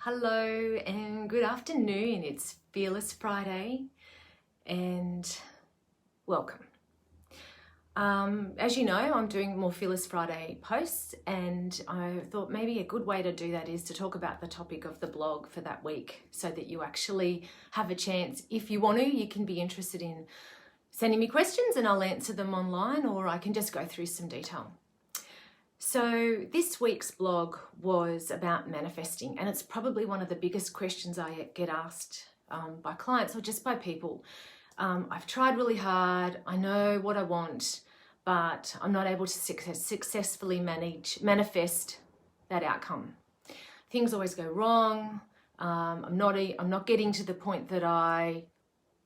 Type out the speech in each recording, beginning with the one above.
Hello and good afternoon. It's Fearless Friday and welcome. As you know, I'm doing more Fearless Friday posts, and I thought maybe a good way to do that is to talk about the topic of the blog for that week so that you actually have a chance. If you want to, you can be interested in sending me questions and I'll answer them online, or I can just go through some detail. So this week's blog was about manifesting, and it's probably one of the biggest questions I get asked by clients or just by people. I've tried really hard, I know what I want, but I'm not able to successfully manifest that outcome. Things always go wrong. I'm not getting to the point that I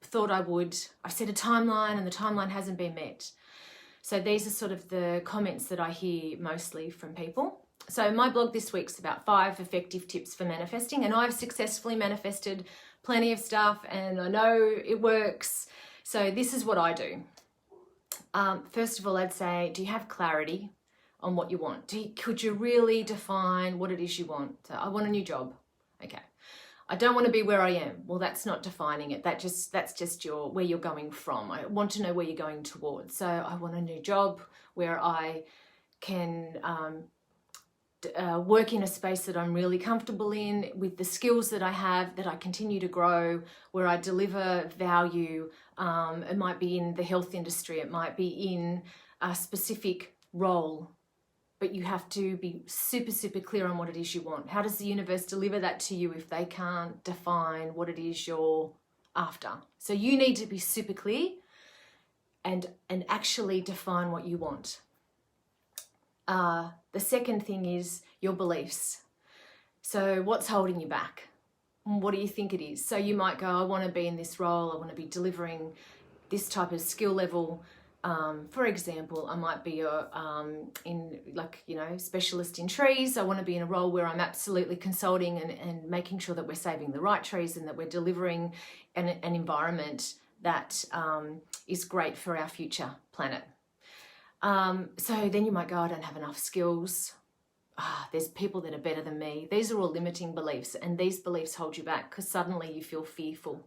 thought I would. I've set a timeline and the timeline hasn't been met. So these are sort of the comments that I hear mostly from people. So my blog this week's about 5 effective tips for manifesting, and I've successfully manifested plenty of stuff and I know it works. So this is what I do. First of all, I'd say, do you have clarity on what you want? Could you really define what it is you want? So I want a new job. Okay. I don't want to be where I am. Well, that's not defining it. That's just where you're going from. I want to know where you're going towards. So I want a new job where I can work in a space that I'm really comfortable in, with the skills that I have, that I continue to grow, where I deliver value. It might be in the health industry. It might be in a specific role. But you have to be super, super clear on what it is you want. How does the universe deliver that to you if they can't define what it is you're after? So you need to be super clear and actually define what you want. The second thing is your beliefs. So what's holding you back? What do you think it is? So you might go, I want to be in this role. I want to be delivering this type of skill level. For example, I might be specialist in trees. I want to be in a role where I'm absolutely consulting and making sure that we're saving the right trees and that we're delivering an environment that is great for our future planet. So then you might go, I don't have enough skills. There's people that are better than me. These are all limiting beliefs, and these beliefs hold you back because suddenly you feel fearful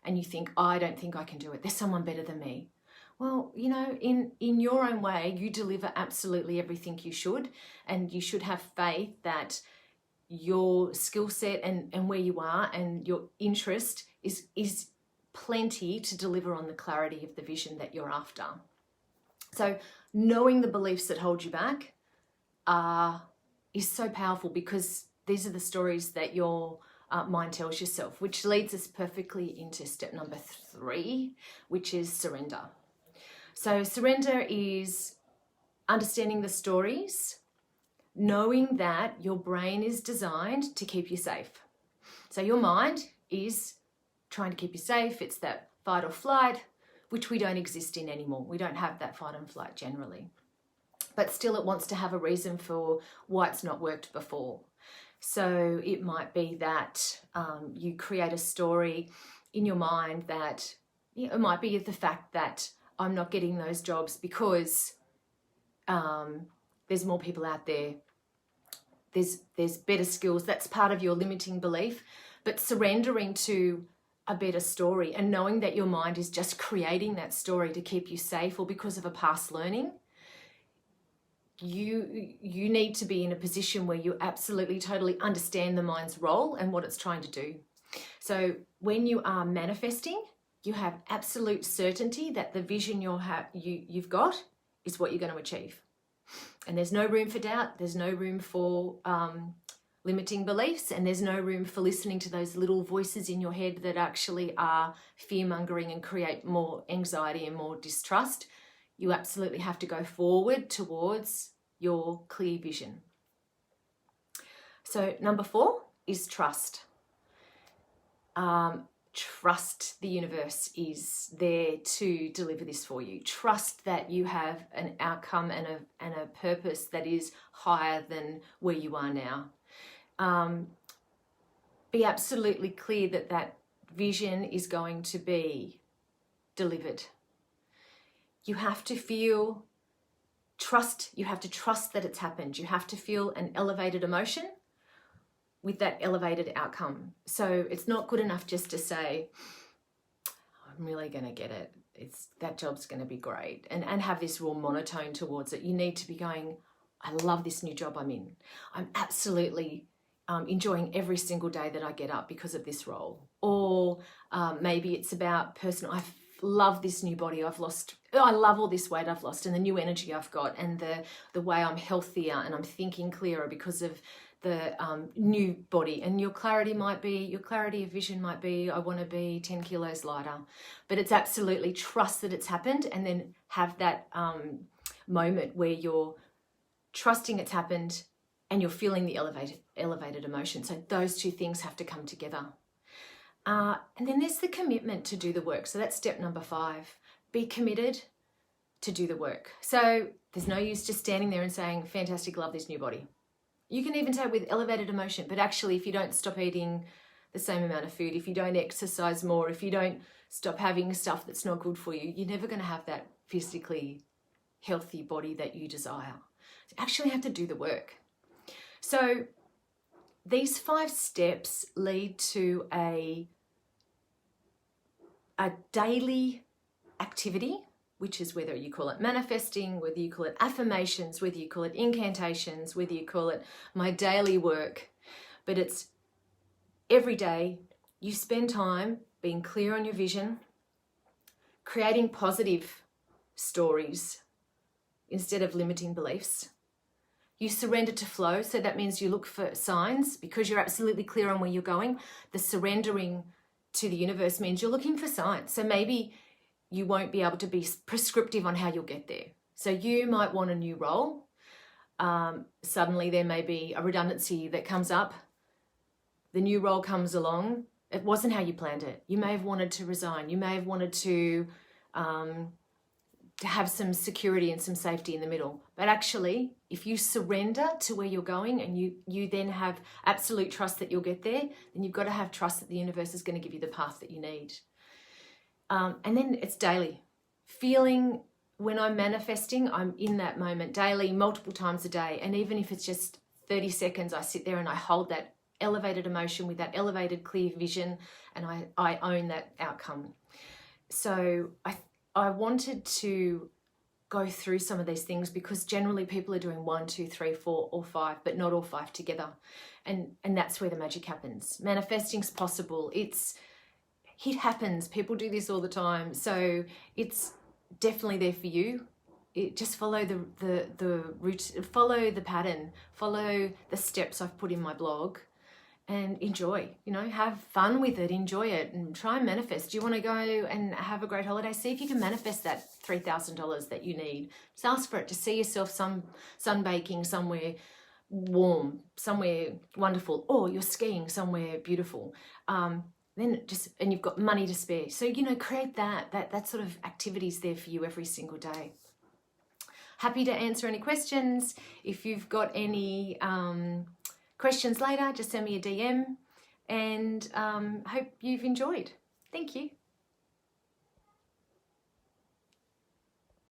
and you think, I don't think I can do it. There's someone better than me. Well, you know, in your own way, you deliver absolutely everything you should, and you should have faith that your skill set and where you are and your interest is plenty to deliver on the clarity of the vision that you're after. So knowing the beliefs that hold you back is so powerful, because these are the stories that your mind tells yourself, which leads us perfectly into step number 3, which is surrender. So surrender is understanding the stories, knowing that your brain is designed to keep you safe. So your mind is trying to keep you safe. It's that fight or flight, which we don't exist in anymore. We don't have that fight and flight generally. But still it wants to have a reason for why it's not worked before. So it might be that you create a story in your mind that, it might be the fact that I'm not getting those jobs because there's more people out there. There's better skills. That's part of your limiting belief. But surrendering to a better story and knowing that your mind is just creating that story to keep you safe or because of a past learning, you need to be in a position where you absolutely, totally understand the mind's role and what it's trying to do. So when you are manifesting, you have absolute certainty that the vision you've got is what you're going to achieve. And there's no room for doubt. There's no room for limiting beliefs, and there's no room for listening to those little voices in your head that actually are fear-mongering and create more anxiety and more distrust. You absolutely have to go forward towards your clear vision. So number 4 is trust. Trust the universe is there to deliver this for you. Trust that you have an outcome and a purpose that is higher than where you are now. Be absolutely clear that that vision is going to be delivered. You have to feel trust. You have to trust that it's happened. You have to feel an elevated emotion with that elevated outcome. So it's not good enough just to say, I'm really going to get it. That job's going to be great, and have this raw monotone towards it. You need to be going, I love this new job I'm in. I'm absolutely enjoying every single day that I get up because of this role. Or maybe it's about personal, I love this new body I've lost. I love all this weight I've lost and the new energy I've got, and the way I'm healthier and I'm thinking clearer because of the new body. And your clarity of vision might be, I want to be 10 kilos lighter. But it's absolutely trust that it's happened, and then have that moment where you're trusting it's happened and you're feeling the elevated emotion. So those two things have to come together. And then there's the commitment to do the work. So that's step number 5. Be committed to do the work. So there's no use just standing there and saying, fantastic, love this new body. You can even say with elevated emotion, but actually if you don't stop eating the same amount of food, if you don't exercise more, if you don't stop having stuff that's not good for you, you're never going to have that physically healthy body that you desire. You actually have to do the work. So these 5 steps lead to a daily activity, which is whether you call it manifesting, whether you call it affirmations, whether you call it incantations, whether you call it my daily work. But it's every day you spend time being clear on your vision, creating positive stories instead of limiting beliefs. You surrender to flow, so that means you look for signs because you're absolutely clear on where you're going. The surrendering to the universe means you're looking for signs. So maybe you won't be able to be prescriptive on how you'll get there. So you might want a new role. Suddenly there may be a redundancy that comes up. The new role comes along. It wasn't how you planned it. You may have wanted to resign. You may have wanted to have some security and some safety in the middle. But actually, if you surrender to where you're going and you then have absolute trust that you'll get there, then you've got to have trust that the universe is going to give you the path that you need. And then it's daily. Feeling when I'm manifesting, I'm in that moment daily, multiple times a day. And even if it's just 30 seconds, I sit there and I hold that elevated emotion with that elevated clear vision, and I own that outcome. So I wanted to go through some of these things because generally people are doing 1, 2, 3, 4, or 5, but not all 5 together. And that's where the magic happens. Manifesting's possible. It happens. People do this all the time. So it's definitely there for you. Just follow the route, follow the pattern, follow the steps I've put in my blog, and enjoy, have fun with it, enjoy it, and try and manifest. Do you want to go and have a great holiday? See if you can manifest that $3,000 that you need. Just ask for it, to see yourself sunbaking somewhere warm, somewhere wonderful, or you're skiing somewhere beautiful. And you've got money to spare. So, create that sort of activities there for you every single day. Happy to answer any questions. If you've got any questions later, just send me a DM, and hope you've enjoyed. Thank you.